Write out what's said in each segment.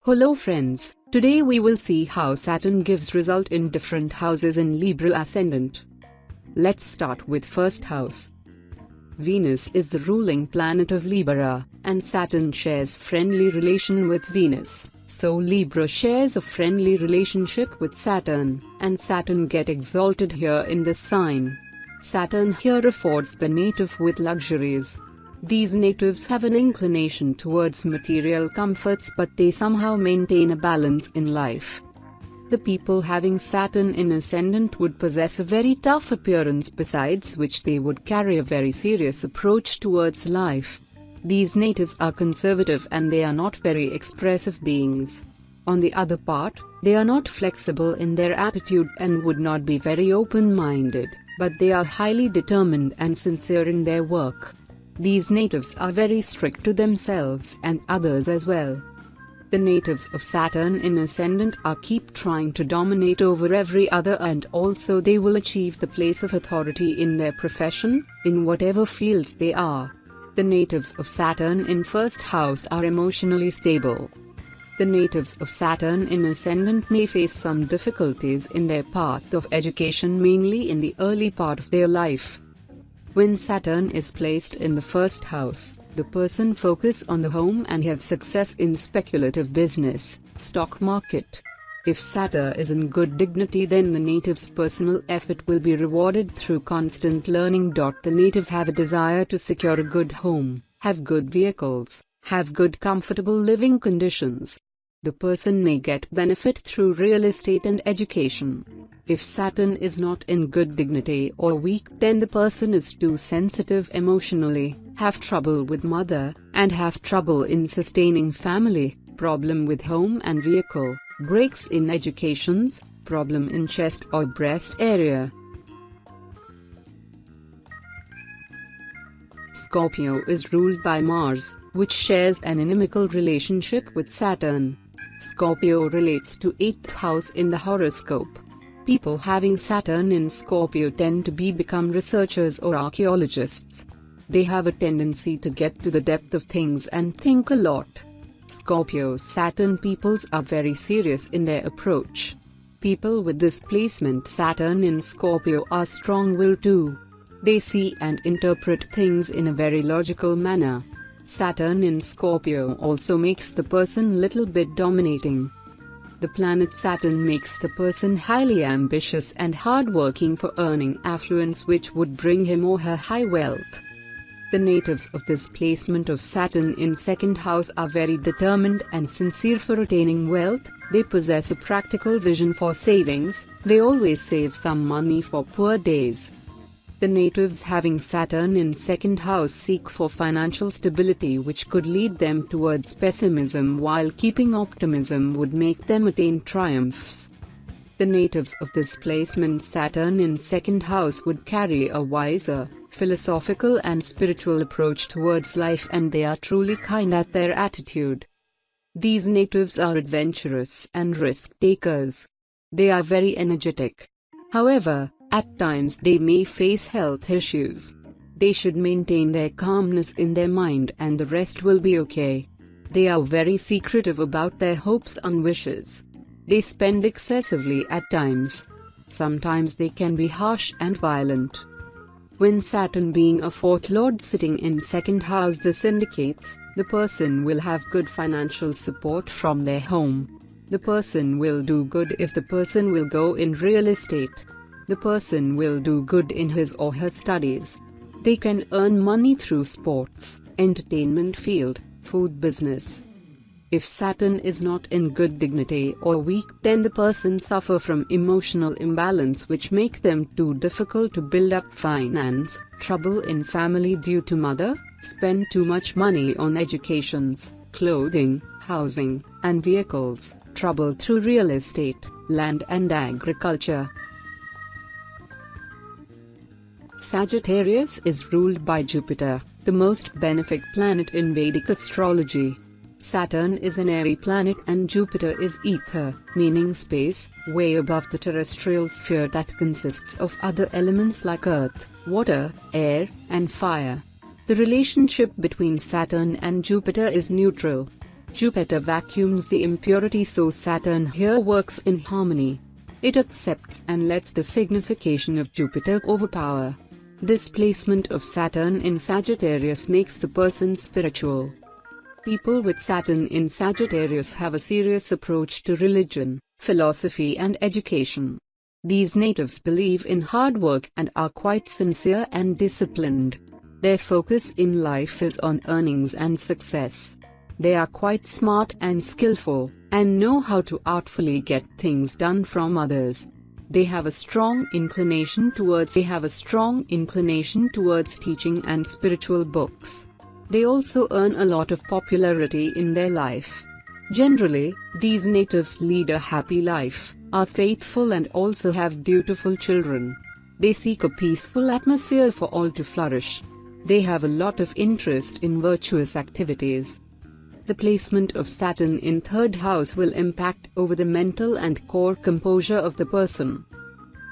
Hello friends, today we will see how Saturn gives result in different houses in Libra ascendant. Let's start with first house. Venus is the ruling planet of Libra, and Saturn shares friendly relation with Venus, so Libra shares a friendly relationship with Saturn, and Saturn get exalted here in this sign. Saturn here affords the native with luxuries. These natives have an inclination towards material comforts, but they somehow maintain a balance in life. The people having Saturn in ascendant would possess a very tough appearance, besides which they would carry a very serious approach towards life. These natives are conservative and they are not very expressive beings. On the other part, they are not flexible in their attitude and would not be very open-minded, but they are highly determined and sincere in their work. These natives are very strict to themselves and others as well. The natives of Saturn in ascendant are keep trying to dominate over every other, and also they will achieve the place of authority in their profession, in whatever fields they are. The natives of Saturn in first house are emotionally stable. The natives of Saturn in ascendant may face some difficulties in their path of education, mainly in the early part of their life. When Saturn is placed in the first house, the person focus on the home and have success in speculative business, stock market. If Saturn is in good dignity, then the native's personal effort will be rewarded through constant learning. The native have a desire to secure a good home, have good vehicles, have good comfortable living conditions. The person may get benefit through real estate and education. If Saturn is not in good dignity or weak, then the person is too sensitive emotionally, have trouble with mother, and have trouble in sustaining family, problem with home and vehicle, breaks in educations, problem in chest or breast area. Scorpio is ruled by Mars, which shares an inimical relationship with Saturn. Scorpio relates to 8th house in the horoscope. People having Saturn in Scorpio tend to become researchers or archaeologists. They have a tendency to get to the depth of things and think a lot. Scorpio Saturn peoples are very serious in their approach. People with this placement Saturn in Scorpio are strong-willed too. They see and interpret things in a very logical manner. Saturn in Scorpio also makes the person little bit dominating. The planet Saturn makes the person highly ambitious and hard-working for earning affluence, which would bring him or her high wealth. The natives of this placement of Saturn in second house are very determined and sincere for attaining wealth. They possess a practical vision for savings. They always save some money for poor days. The natives having Saturn in second house seek for financial stability, which could lead them towards pessimism, while keeping optimism would make them attain triumphs. The natives of this placement Saturn in second house would carry a wiser, philosophical and spiritual approach towards life, and they are truly kind at their attitude. These natives are adventurous and risk takers. They are very energetic. However, at times they may face health issues. They should maintain their calmness in their mind and the rest will be okay. They are very secretive about their hopes and wishes. They spend excessively at times. Sometimes they can be harsh and violent. When Saturn being a fourth lord sitting in second house, this indicates the person will have good financial support from their home. The person will do good if the person will go in real estate. The person will do good in his or her studies. They can earn money through sports, entertainment field, food business. If Saturn is not in good dignity or weak, then the person suffer from emotional imbalance, which make them too difficult to build up finance, trouble in family due to mother, spend too much money on educations, clothing, housing, and vehicles, trouble through real estate, land and agriculture. Sagittarius is ruled by Jupiter, the most benefic planet in Vedic astrology. Saturn is an airy planet and Jupiter is ether, meaning space, way above the terrestrial sphere that consists of other elements like earth, water, air, and fire. The relationship between Saturn and Jupiter is neutral. Jupiter vacuums the impurity, so Saturn here works in harmony. It accepts and lets the signification of Jupiter overpower. This placement of Saturn in Sagittarius makes the person spiritual. People with Saturn in Sagittarius have a serious approach to religion, philosophy and education. These natives believe in hard work and are quite sincere and disciplined. Their focus in life is on earnings and success. They are quite smart and skillful, and know how to artfully get things done from others. They have a strong inclination towards teaching and spiritual books. They also earn a lot of popularity in their life. Generally, these natives lead a happy life, are faithful and also have dutiful children. They seek a peaceful atmosphere for all to flourish. They have a lot of interest in virtuous activities. The placement of Saturn in third house will impact over the mental and core composure of the person.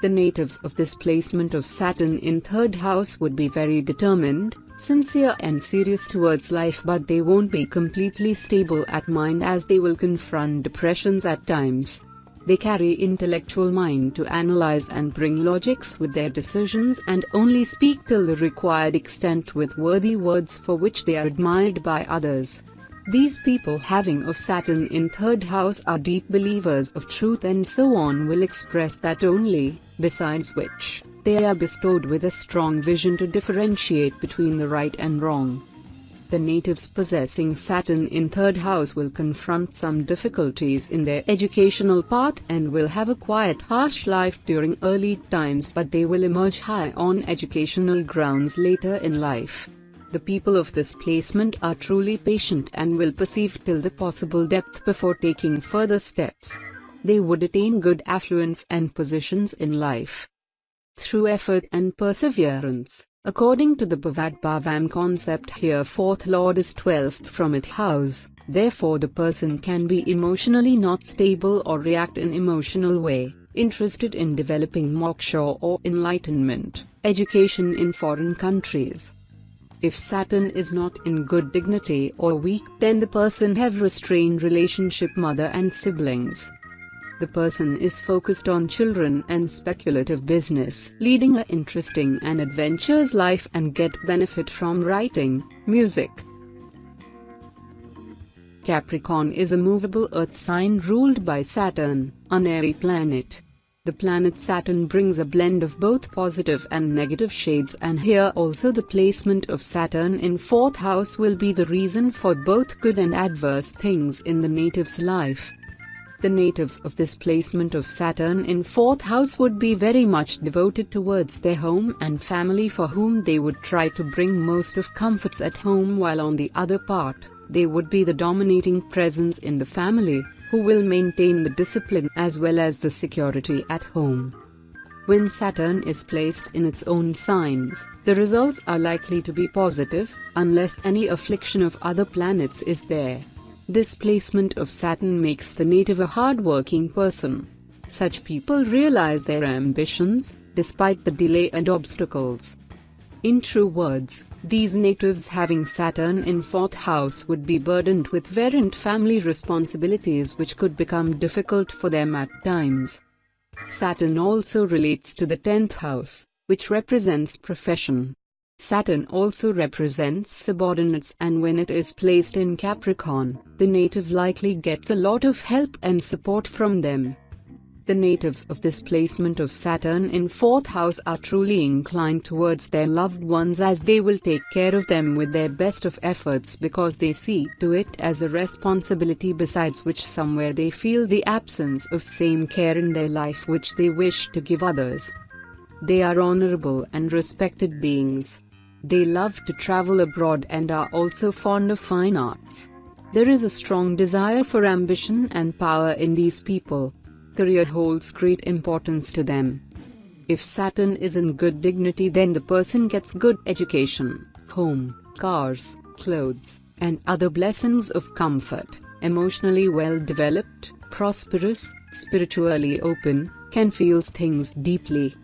The natives of this placement of Saturn in third house would be very determined, sincere and serious towards life, but they won't be completely stable at mind as they will confront depressions at times. They carry intellectual mind to analyze and bring logics with their decisions and only speak till the required extent with worthy words for which they are admired by others. These people having of Saturn in third house are deep believers of truth and so on will express that only, besides which, they are bestowed with a strong vision to differentiate between the right and wrong. The natives possessing Saturn in third house will confront some difficulties in their educational path and will have a quiet, harsh life during early times, but they will emerge high on educational grounds later in life. The people of this placement are truly patient and will perceive till the possible depth before taking further steps. They would attain good affluence and positions in life through effort and perseverance. According to the Bhavad concept here, fourth lord is 12th from its house, therefore the person can be emotionally not stable or react in emotional way, interested in developing moksha or enlightenment, education in foreign countries. If Saturn is not in good dignity or weak, then the person have restrained relationship mother and siblings. The person is focused on children and speculative business, leading a interesting and adventurous life and get benefit from writing, music. Capricorn is a movable earth sign ruled by Saturn, an airy planet. The planet Saturn brings a blend of both positive and negative shades, and here also the placement of Saturn in fourth house will be the reason for both good and adverse things in the native's life. The natives of this placement of Saturn in fourth house would be very much devoted towards their home and family, for whom they would try to bring most of comforts at home, while on the other part, they would be the dominating presence in the family, who will maintain the discipline as well as the security at home. When Saturn is placed in its own signs, the results are likely to be positive, unless any affliction of other planets is there. This placement of Saturn makes the native a hard-working person. Such people realize their ambitions, despite the delay and obstacles. In true words, these natives having Saturn in fourth house would be burdened with variant family responsibilities which could become difficult for them at times. Saturn also relates to the 10th house, which represents profession. Saturn also represents subordinates, and when it is placed in Capricorn, the native likely gets a lot of help and support from them. The natives of this placement of Saturn in fourth house are truly inclined towards their loved ones, as they will take care of them with their best of efforts, because they see to it as a responsibility, besides which somewhere they feel the absence of same care in their life which they wish to give others. They are honorable and respected beings. They love to travel abroad and are also fond of fine arts. There is a strong desire for ambition and power in these people. Career holds great importance to them. If Saturn is in good dignity, then the person gets good education, home, cars, clothes, and other blessings of comfort, emotionally well developed, prosperous, spiritually open, can feel things deeply.